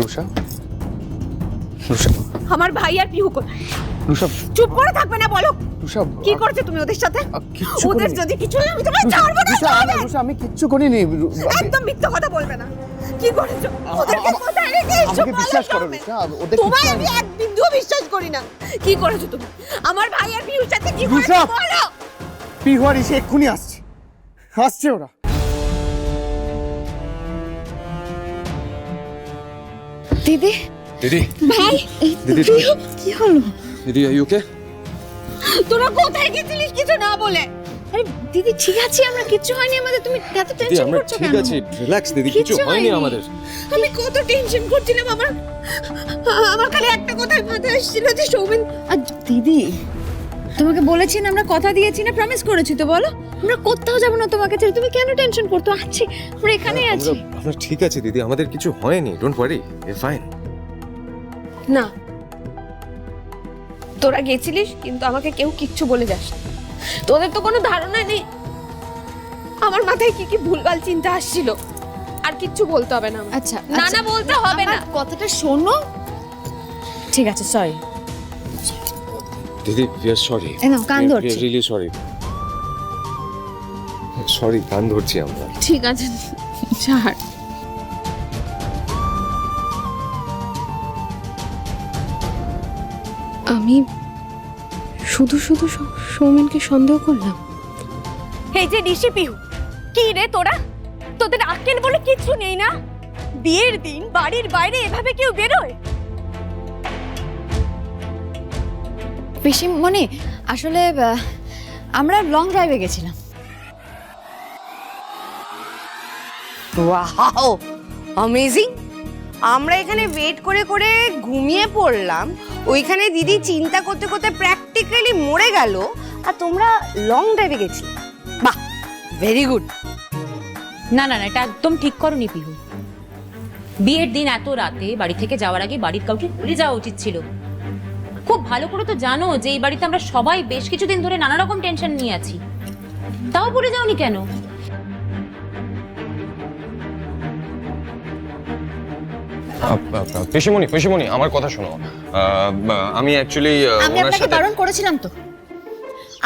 রুষা, রুষা, আমার ভাই আর পিহু কোথায়? রুষা, চুপ করে থাকবে না, বলো রুষা, কি করছো তুমি ওদের সাথে? কিচ্ছু ওদের করিনি। যদি কিছু হয় আমি তোমায় ছাড়বো না। রুষা, রুষা, আমি কিচ্ছু করিনি। একদম মিথ্যা কথা বলবে না। কি করেছো? ওদেরকে কোথায় রেখে এসছো? আমাকে বিশ্বাস করো রুষা, ওদের তোমায় আমি এক বিন্দুও বিশ্বাস করি না। কি করেছো তুমি? আমার ভাই আর পিহুর সাথে কি করেছো রুষা! বলো? পিহু আর এসে এক্ষুনি আসছে, আসছে ওরা। দিদি, দিদি, ভাই, দিদি, পিহু, কি হলো? দিদি, আর ইউ ওকে? তোরা কোথায় গেছিলিস কিছু না বলে? আরে দিদি ঠিক আছে, আমরা কিচ্ছু হয়নি আমাদের, তুমি এত দিদি, টেনশন আমরা করছো ঠিক কেন? আছি, রিল্যাক্স দিদি, কিছু কিচ্ছু হয়নি হয়নি। আমাদের। আমি কত টেনশন করছিলাম। আমার খালি একটা কথাই মাথায় আসছিল যে সৌমেন। আর দিদি তোমাকে বলেছি না, আমরা কথা দিয়েছি না, প্রমিস করেছি তো, বলো আমরা কোথাও যাবো না তোমাকে ছেড়ে, তুমি কেন টেনশন করছো? আছি, আমরা এখানেই আছি। আমরা ঠিক আছে দিদি, আমাদের কিছু হয়নি, don't worry, we are fine. না, তোরা গেছিলিস কিন্তু আমাকে কেউ কিচ্ছু বলে যাস না। তোদের তো কোনো ধারণা নেই আমার মাথায় কি কি ভুলভাল চিন্তা আসছিল। আর কিচ্ছু বলতে হবে না। আচ্ছা না না বলতে হবে না। আমার কথাটা শোনো। ঠিক আছে, সরি। দিদি, উই আর সরি। এই নাও, কান ধরছি। রিয়েলি সরি, সরি, কান ধরছি আমরা। ঠিক আছে, ছাড়। আমি শুধু শুধু সৌমেনকে সন্দেহ করলাম। এই যে ঋষি পিহু, কি রে তোরা? তোদের আক্কেল বলে কিছু নেই না? বিয়ের দিন বাড়ির বাইরে এভাবে কেউ বেরোয়? পিসিমণি, আসলে আমরা লং ড্রাইভে গেছিলাম। Wow, amazing! আমরা এখানে ওয়েট করে করে ঘুমিয়ে পড়লাম, ওইখানে দিদি চিন্তা করতে করতে প্র্যাকটিক্যালি মরে গেল, আর তোমরা লং ড্রাইভে গেছিলে। বাহ, ভেরি গুড। না না না, এটা একদম ঠিক করনি পিহু। বিয়ের দিন এত রাতে বাড়ি থেকে যাওয়ার আগে বাড়ির কাউকে ভুলে যাওয়া উচিত ছিল। খুব ভালো করে তো জানো যে এই বাড়িতে আমরা সবাই বেশ কিছুদিন ধরে নানা রকম টেনশন নিয়ে আছি, তাও ভুলে যাওনি কেন? পিসিমণি, আমার কথা শোনো। আমি অ্যাকচুয়ালি আমি আপনাকে বারণ করেছিলাম তো,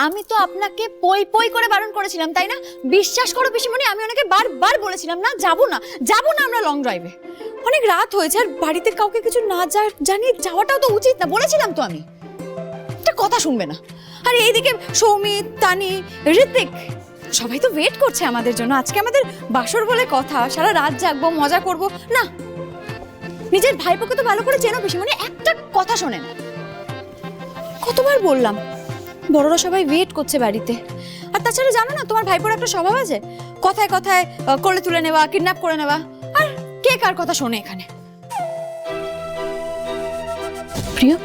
আমি তো আপনাকে পই পই করে বারণ করেছিলাম, তাই না? বিশ্বাস করো পিসিমণি, আমি ওনাকে বারবার বলেছিলাম না, যাবো না আমরা লং ড্রাইভে। অনেক রাত হয়েছে, আর বাড়িতে কাউকে কিছু না জানিয়ে যাওয়াটাও তো উচিত না, বলেছিলাম তো আমি। একটা কথা শুনবে না। আর এইদিকে সৌমিত, তানি, ঋত্বিক সবাই তো ওয়েট করছে আমাদের জন্য। আজকে আমাদের বাসর বলে কথা, সারা রাত জাগবো, মজা করব না। নিজের ভাইপোকে তো ভালো করে চেনো পিসিমণি, একটা কথা শোনেন। কতবার বললাম, বড়রা সবাই ওয়েট করছে বাড়িতে। আর তাছাড়া জানো না, তোমার ভাইপোর একটা স্বভাব আছে, কথায় কথায় কোলে তুলে নেওয়া, কিডন্যাপ করে নেওয়া। আর কে কার কথা শোনে এখানে? প্রিয়,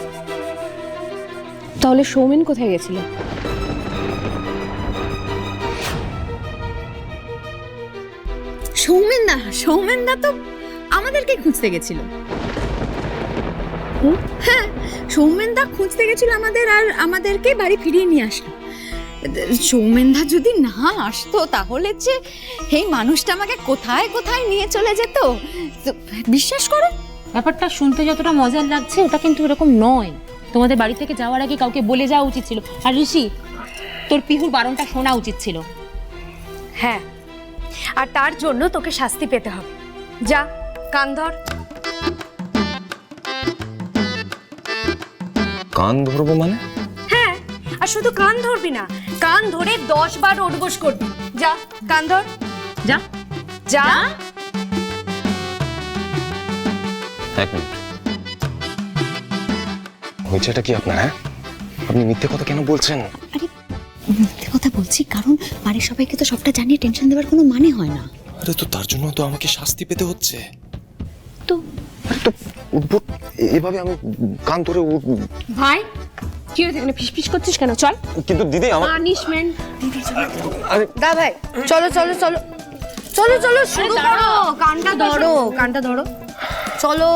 তাহলে সৌমেন কোথায় গেছিল? সৌমেন দা তো আমাদেরকে খুঁজতে গেছিল। হ্যাঁ, সৌমেন দা খুঁজতে গেছিল আমাদের, আর আমাদেরকে বাড়ি ফিরিয়ে নিয়ে আসলো। সৌমেন দা যদি না আসতো তাহলে যে এই মানুষটা আমাকে কোথায় কোথায় নিয়ে চলে যেত। বিশ্বাস করো, ব্যাপারটা শুনতে যতটা মজার লাগছে ওটা কিন্তু এরকম নয়। তোমাদের বাড়ি থেকে যাওয়ার আগে কাউকে বলে যাওয়া উচিত ছিল। আর ঋষি, তোর পিহুর বারণটা শোনা উচিত ছিল। হ্যাঁ, আর তার জন্য তোকে শাস্তি পেতে হবে। যা, কান ধর। কান ধরবো মানে? হ্যাঁ, আর শুধু কান ধরবি না, কান ধরে 10 বার ওঠবোস করবি। যা, কান ধর। যা যা। এক মিনিট, হয়েছেটা কি আপনার? হ্যাঁ, আপনি মিথ্যে কথা কেন বলছেন? আরে মিথ্যে কথা বলছি কারণ বাড়ির সবাইকে তো সবটা জানিয়ে টেনশন দেওয়ার কোনো মানে হয় না। আরে তো তার জন্য তো আমাকে শাস্তি পেতে হচ্ছে। তো উঠবো এভাবে, আমি কান ধরে ভাই, কি হয়েছে? এখানে ফিসফিস করছিস কেন? চল। কিন্তু দিদি আমার পানিশমেন্ট। দা ভাই, চলো চলো চলো চলো চলো, শুরু করো। কানটা ধরো, কানটা ধরো, চলো।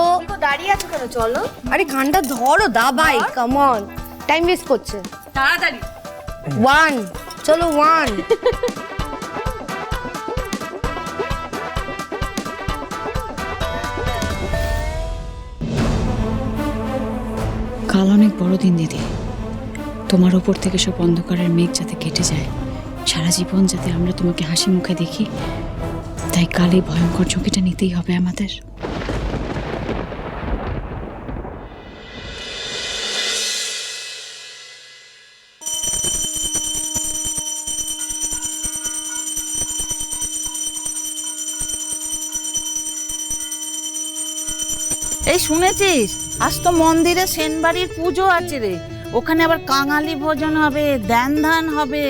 দাঁড়িয়ে আছো কেন? চলো। আরে কানটা ধরো দা ভাই, কাম অন, টাইম ওয়েস্ট করছে। তাড়াতাড়ি। 1, চলো 1। কাল অনেক বড় দিন দিদি, তোমার ওপর থেকে সব অন্ধকারের মেঘ যাতে কেটে যায়, সারা জীবন যাতে আমরা তোমাকে হাসি মুখে দেখি, তাই কাল এই ভয়ঙ্কর ঝুঁকিটা নিতেই হবে আমাদের। এই শুনেছিস, আজ তো মন্দিরে সেনবাড়ির পুজো আছে রে। ওখানে আবার কাঙালি ভোজন হবে, ধ্যান ধান হবে,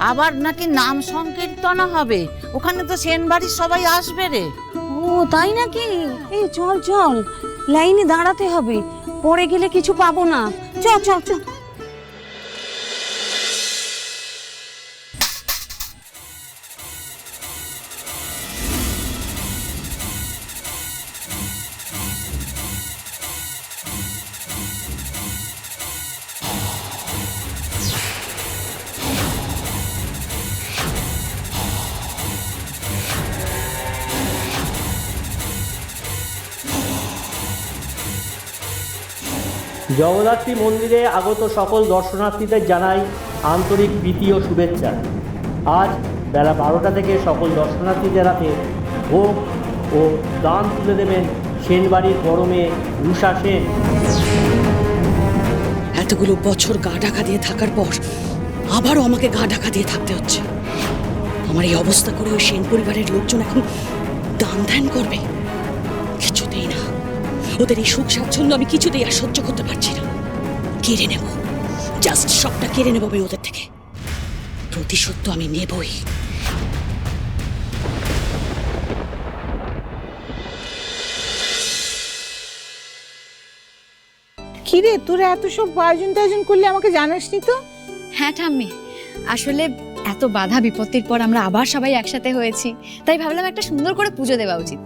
আবার নাকি নাম সংকীর্তন হবে। ওখানে তো সেনবাড়ির সবাই আসবে রে। ও তাই নাকি? এই চল চল, লাইনে দাঁড়াতে হবে, পরে গেলে কিছু পাবো না। চল চল চল। জগদ্ধাত্রী মন্দিরে আগত সকল দর্শনার্থীদের জানাই আন্তরিক প্রীতি ও শুভেচ্ছা। আজ বেলা 12টা থেকে সকল দর্শনার্থীদের হাতে ভোগ ও দান তুলে দেবেন সেনবাড়ির বড় মেয়ে রুষা সেন। এতগুলো বছর গা ঢাকা দিয়ে থাকার পর আবারও আমাকে গা ঢাকা দিয়ে থাকতে হচ্ছে। আমার এই অবস্থা করে ওই সেন পরিবারের লোকজন এখন দান ধ্যান করবে? কিছুতেই না, ওদের এই সুখ স্বাচ্ছন্দ্য আমি কিছুতেই আর সহ্য করতে পারছি না। কেড়ে নেব, জাস্ট সবটা কেড়ে নেব আমি ওদের থেকে। প্রতিশোধ তো আমি নেবই। কিরে, তোরা এত সব আয়োজন টায়োজন করলে আমাকে জানাসনি তো? হ্যাঁ ঠাম্মি, আসলে এত বাধা বিপত্তির পর আমরা আবার সবাই একসাথে হয়েছি, তাই ভাবলাম একটা সুন্দর করে পুজো দেওয়া উচিত।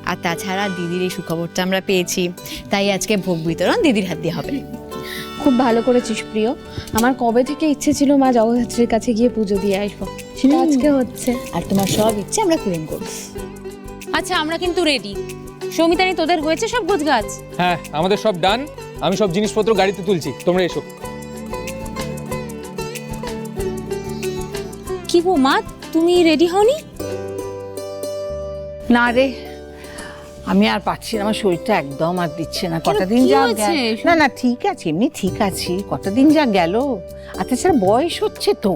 আর তাছাড়া দিদির এই সুখবরটা আমরা পেয়েছি, তাই আজকে ভোগ বিতরণ দিদির হাত দিয়ে হবে। খুব ভালো করেছিস প্রিয়। আমার কবে থেকে ইচ্ছে ছিল মা জগদ্ধাত্রীর কাছে গিয়ে পুজো দিয়ে আসবো, সেটা আজকে হচ্ছে। আর তোমার সব ইচ্ছে আমরা পূরণ করব। আচ্ছা, আমরা কিন্তু রেডি। সৌমিতানি, তোদের হয়েছে সব গোছগাছ? হ্যাঁ, আমাদের সব ডান। আমি সব জিনিসপত্র গাড়িতে তুলছি, তোমরা এসো। কি গো মা, তুমি রেডি হওনি? না রে, আমি আর পাচ্ছি না, আমার শরীরটা একদম আর দিচ্ছে না। কটা দিন কি যা হয়েছে? না না ঠিক আছে, এমনি ঠিক আছি, কটা দিন যা গেল। আর তাছাড়া বয়স হচ্ছে তো,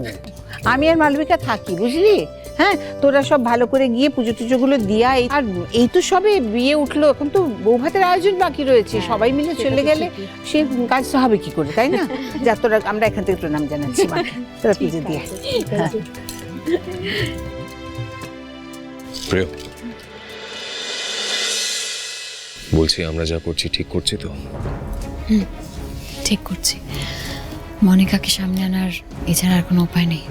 আমি আর মালবিকা থাকি, বুঝলি? হ্যাঁ, তোরা সব ভালো করে গিয়ে পুজো টুজোগুলো দিয়া। আর এই তো সবে বিয়ে উঠলো, এখন তো বউ ভাতের আয়োজন বাকি রয়েছে। সবাই মিলে চলে গেলে সে কাজ তো হবে কি করে, তাই না? যা তোরা, আমরা এখান থেকে প্রণাম জানাচ্ছি মা, তোরা পুজো দিয়ে। হ্যাঁ প্রিয়, বলছি আমরা যা করছি ঠিক করছি তো? ঠিক করছি। মনিকাকে সামনে আনার এছাড়া আর কোনো উপায় নেই।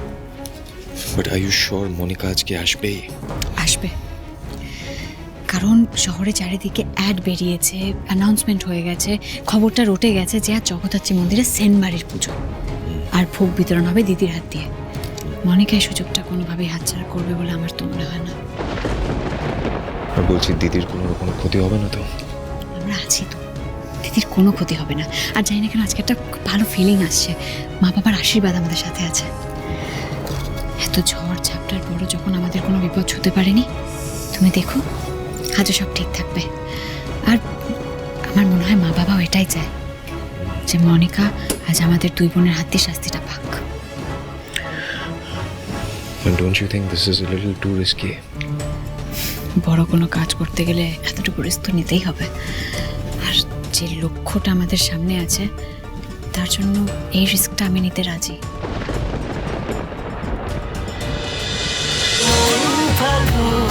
But are you sure Monica আজকে আসবে? আসবে, কারণ শহরে চারিদিকে অ্যাড বেরিয়েছে, অ্যানাউন্সমেন্ট হয়ে গেছে, খবরটা রটে গেছে যে আজ জগদ্ধাত্রী মন্দিরে সেনবাড়ির পুজো, আর ভোগ বিতরণ হবে দিদির হাত দিয়ে। মনিকা এই সুযোগটা কোনোভাবেই হাতছাড়া করবে বলে আমার তো মনে হয় না। আর বলছি, দিদির কোনো রকম ক্ষতি হবে না তো? আমরা আছি তো, দিদির কোনো ক্ষতি হবে না। আর জানি না কেন আজকে একটা খুব ভালো ফিলিং আসছে, মা বাবার আশীর্বাদ আমাদের সাথে আছে। এত ঝড় ঝাপটার পরও যখন আমাদের কোনো বিপদ হতে পারেনি, তুমি দেখো আজও সব ঠিক থাকবে। আর আমার মনে হয় মা বাবাও এটাই চায় যে মনিকা আজ আমাদের দুই বোনের হাত দিয়ে শাস্তিটা পাক। And don't you think this is a little too risky? বড় কোনো কাজ করতে গেলে এতটুকু রিস্ক তো নিতেই হবে। আর যে লক্ষ্যটা আমাদের সামনে আছে, তার জন্য এই রিস্কটা আমি নিতে রাজি। ফাল্গুন